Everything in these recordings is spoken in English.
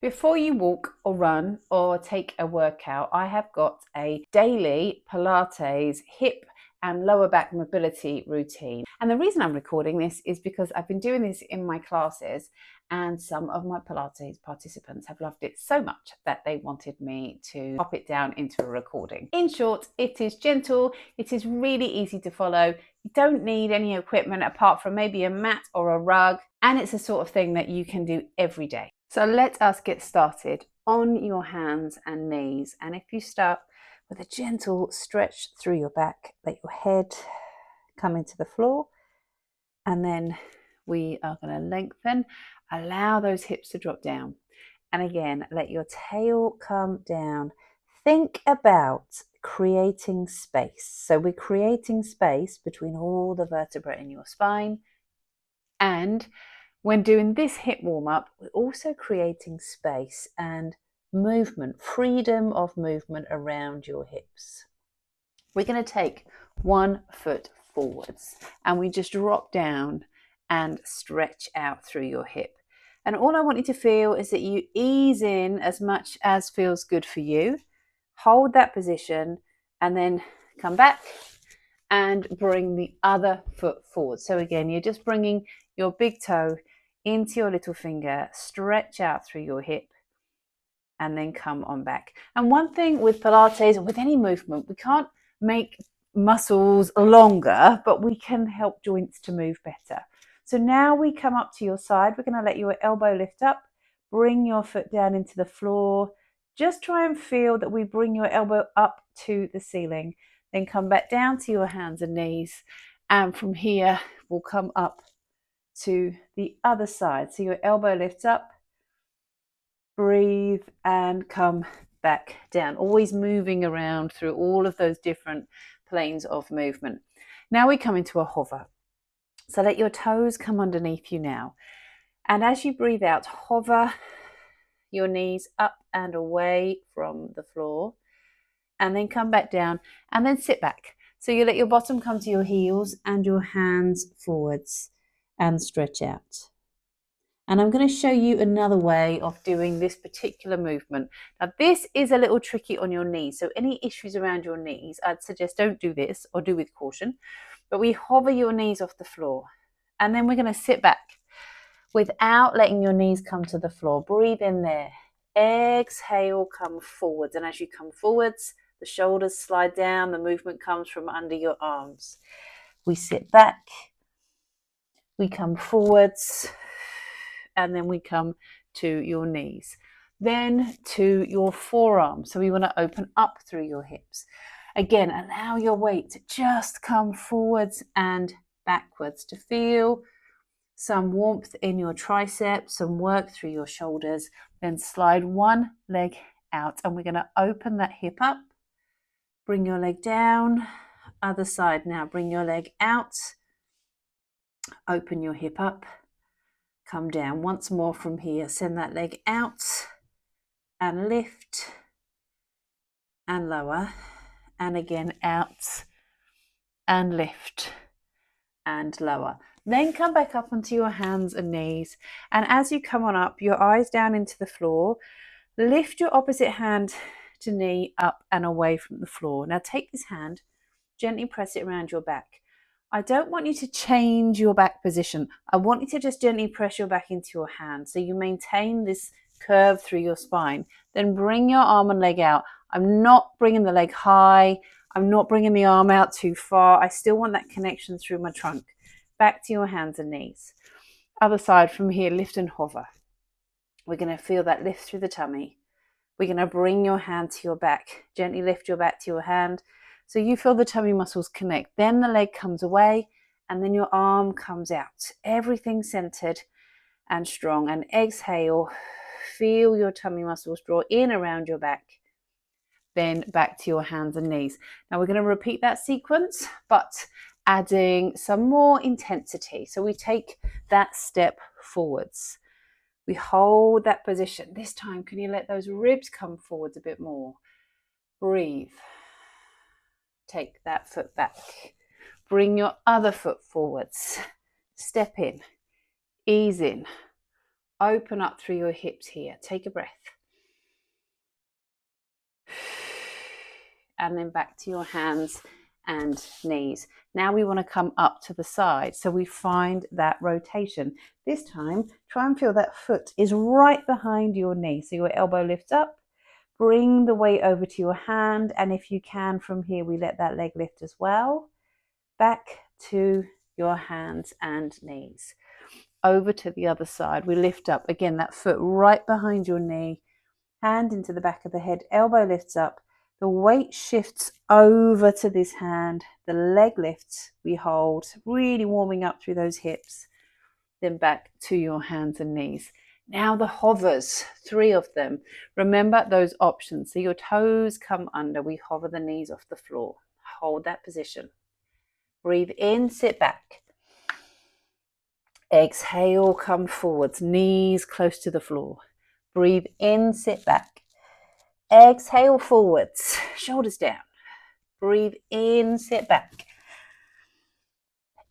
Before you walk or run or take a workout, I have got a daily Pilates hip and lower back mobility routine. And the reason I'm recording this is because I've been doing this in my classes, and some of my Pilates participants have loved it so much that they wanted me to pop it down into a recording. In short, it is gentle, it is really easy to follow. You don't need any equipment apart from maybe a mat or a rug, and it's the sort of thing that you can do every day. So let us get started on your hands and knees. And if you start with a gentle stretch through your back, let your head come into the floor. And then we are going to lengthen, allow those hips to drop down. And again, let your tail come down. Think about creating space. So we're creating space between all the vertebrae in your spine. And when doing this hip warm-up, we're also creating space and movement, freedom of movement around your hips. We're going to take 1 foot forwards and we just drop down and stretch out through your hip. And all I want you to feel is that you ease in as much as feels good for you. Hold that position and then come back and bring the other foot forward. So again, you're just bringing your big toe into your little finger, stretch out through your hip, and then come on back. And one thing with Pilates or with any movement, we can't make muscles longer, but we can help joints to move better. So now we come up to your side. We're going to let your elbow lift up, bring your foot down into the floor. Just try and feel that we bring your elbow up to the ceiling. Then come back down to your hands and knees. And from here, we'll come up to the other side. So your elbow lifts up, breathe, and come back down. Always moving around through all of those different planes of movement. Now we come into a hover. So let your toes come underneath you now. And as you breathe out, hover your knees up and away from the floor. And then come back down and then sit back. So you let your bottom come to your heels and your hands forwards and stretch out. And I'm going to show you another way of doing this particular movement. Now this is a little tricky on your knees. So any issues around your knees, I'd suggest don't do this or do with caution. But we hover your knees off the floor. And then we're going to sit back without letting your knees come to the floor. Breathe in there. Exhale, come forwards. And as you come forwards, the shoulders slide down, the movement comes from under your arms. We sit back, we come forwards, and then we come to your knees. Then to your forearms. So we want to open up through your hips. Again, allow your weight to just come forwards and backwards to feel some warmth in your triceps, some work through your shoulders. Then slide one leg out and we're going to open that hip up. Bring your leg down, other side now. Bring your leg out, open your hip up, come down. Once more from here, send that leg out and lift and lower. And again, out and lift and lower. Then come back up onto your hands and knees. And as you come on up, your eyes down into the floor, lift your opposite hand to knee up and away from the floor. Now take this hand, gently press it around your back. I don't want you to change your back position. I want you to just gently press your back into your hand so you maintain this curve through your spine. Then bring your arm and leg out. I'm not bringing the leg high. I'm not bringing the arm out too far. I still want that connection through my trunk. Back to your hands and knees. Other side from here, lift and hover. We're going to feel that lift through the tummy. We're going to bring your hand to your back. Gently lift your back to your hand so you feel the tummy muscles connect. Then the leg comes away and then your arm comes out. Everything centered and strong. And exhale, feel your tummy muscles draw in around your back. Then back to your hands and knees. Now we're going to repeat that sequence, but adding some more intensity. So we take that step forwards. We hold that position. This time, can you let those ribs come forwards a bit more? Breathe. Take that foot back. Bring your other foot forwards. Step in. Ease in. Open up through your hips here. Take a breath. And then back to your hands and knees. Now we want to come up to the side. So we find that rotation. This time, try and feel that foot is right behind your knee. So your elbow lifts up. Bring the weight over to your hand. And if you can, from here, we let that leg lift as well. Back to your hands and knees. Over to the other side. We lift up. Again, that foot right behind your knee. Hand into the back of the head. Elbow lifts up. The weight shifts over to this hand. The leg lifts. We hold. Really warming up through those hips. Then back to your hands and knees. Now the hovers, 3 of them. Remember those options. So your toes come under. We hover the knees off the floor. Hold that position. Breathe in, sit back. Exhale, come forwards, knees close to the floor. Breathe in, sit back. Exhale, forwards, shoulders down. Breathe in, sit back.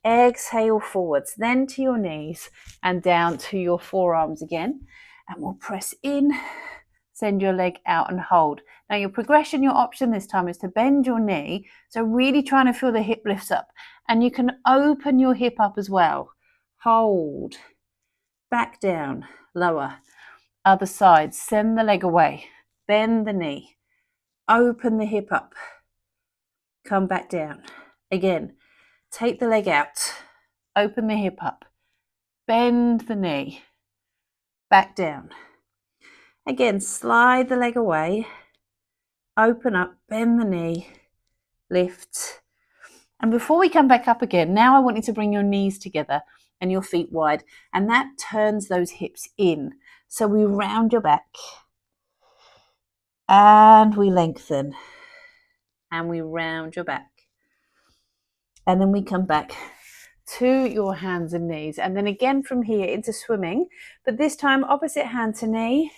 Exhale, forwards, then to your knees and down to your forearms again. And we'll press in, send your leg out and hold. Now your progression, your option this time is to bend your knee. So really trying to feel the hip lifts up. And you can open your hip up as well. Hold, back down, lower. Other side, send the leg away. Bend the knee. Open the hip up. Come back down. Again, take the leg out. Open the hip up. Bend the knee. Back down. Again, slide the leg away. Open up, bend the knee. Lift. And before we come back up again, now I want you to bring your knees together and your feet wide. And that turns those hips in. So we round your back. And we lengthen. And we round your back. And then we come back to your hands and knees. And then again from here into swimming. But this time opposite hand to knee.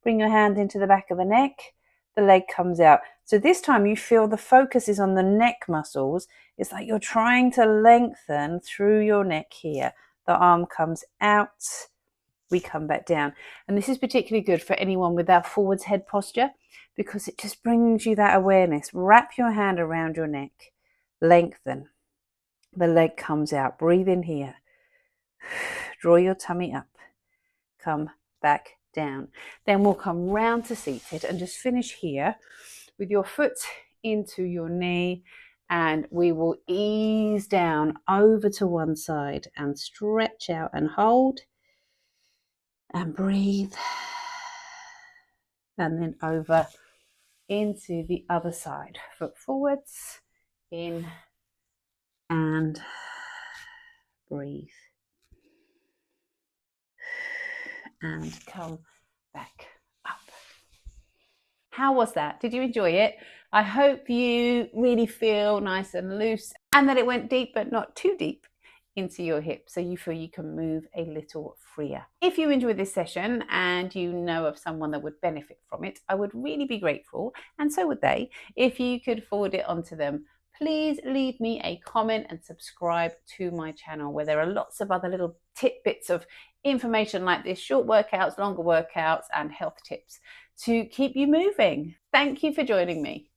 Bring your hand into the back of the neck. The leg comes out. So this time you feel the focus is on the neck muscles. It's like you're trying to lengthen through your neck here. The arm comes out. We come back down. And this is particularly good for anyone with that forwards head posture because it just brings you that awareness. Wrap your hand around your neck. Lengthen. The leg comes out. Breathe in here. Draw your tummy up. Come back down. Then we'll come round to seated and just finish here with your foot into your knee, and we will ease down over to one side and stretch out and hold and breathe, and then over into the other side. Foot forwards, in and breathe, and come back up. How was that? Did you enjoy it? I hope you really feel nice and loose and that it went deep but not too deep into your hips so you feel you can move a little freer. If you enjoyed this session and you know of someone that would benefit from it, I would really be grateful, and so would they, if you could forward it on to them. Please leave me a comment and subscribe to my channel where there are lots of other little tidbits of information like this, short workouts, longer workouts, and health tips to keep you moving. Thank you for joining me.